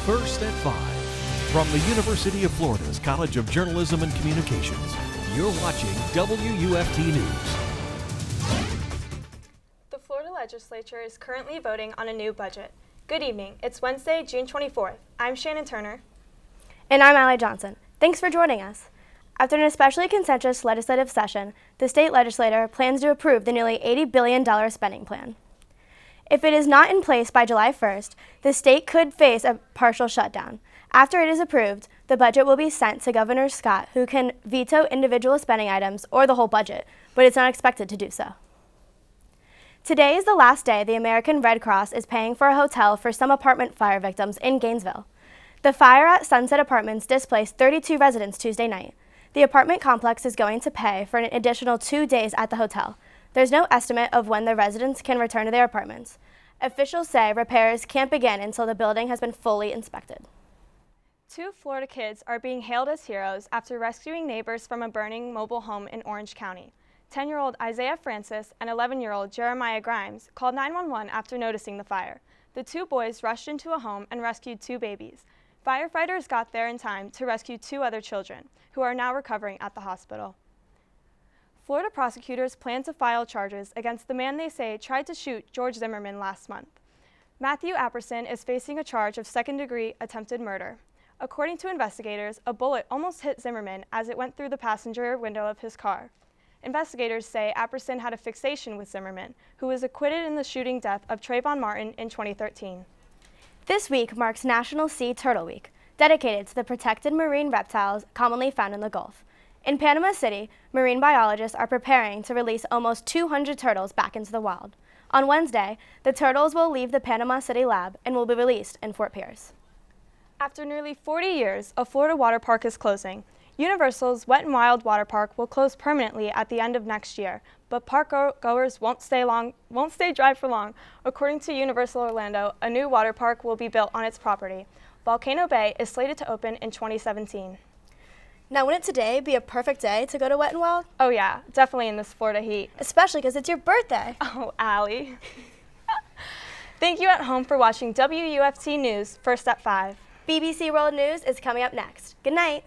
First at 5. From the University of Florida's College of Journalism and Communications, you're watching WUFT News. The Florida Legislature is currently voting on a new budget. Good evening. It's Wednesday, June 24th. I'm Shannon Turner. And I'm Allie Johnson. Thanks for joining us. After an especially contentious legislative session, the state legislature plans to approve the nearly $80 billion spending plan. If it is not in place by July 1st, the state could face a partial shutdown. After it is approved, the budget will be sent to Governor Scott, who can veto individual spending items or the whole budget, but it's not expected to do so. Today is the last day the American Red Cross is paying for a hotel for some apartment fire victims in Gainesville. The fire at Sunset Apartments displaced 32 residents Tuesday night. The apartment complex is going to pay for an additional 2 days at the hotel. There's no estimate of when the residents can return to their apartments. Officials say repairs can't begin until the building has been fully inspected. 2 Florida kids are being hailed as heroes after rescuing neighbors from a burning mobile home in Orange County. 10-year-old Isaiah Francis and 11-year-old Jeremiah Grimes called 911 after noticing the fire. The 2 boys rushed into a home and rescued 2 babies. Firefighters got there in time to rescue 2 other children, who are now recovering at the hospital. Florida prosecutors plan to file charges against the man they say tried to shoot George Zimmerman last month. Matthew Apperson is facing a charge of second-degree attempted murder. According to investigators, a bullet almost hit Zimmerman as it went through the passenger window of his car. Investigators say Apperson had a fixation with Zimmerman, who was acquitted in the shooting death of Trayvon Martin in 2013. This week marks National Sea Turtle Week, dedicated to the protected marine reptiles commonly found in the Gulf. In Panama City, marine biologists are preparing to release almost 200 turtles back into the wild. On Wednesday, the turtles will leave the Panama City lab and will be released in Fort Pierce. After nearly 40 years, a Florida water park is closing. Universal's Wet n Wild water park will close permanently at the end of next year, but park goers won't stay dry for long. According to Universal Orlando, a new water park will be built on its property. Volcano Bay is slated to open in 2017. Now, wouldn't today be a perfect day to go to Wet n Wild? Oh yeah, definitely in this Florida heat. Especially because it's your birthday. Oh, Allie. Thank you at home for watching WUFT News First at 5. BBC World News is coming up next. Good night.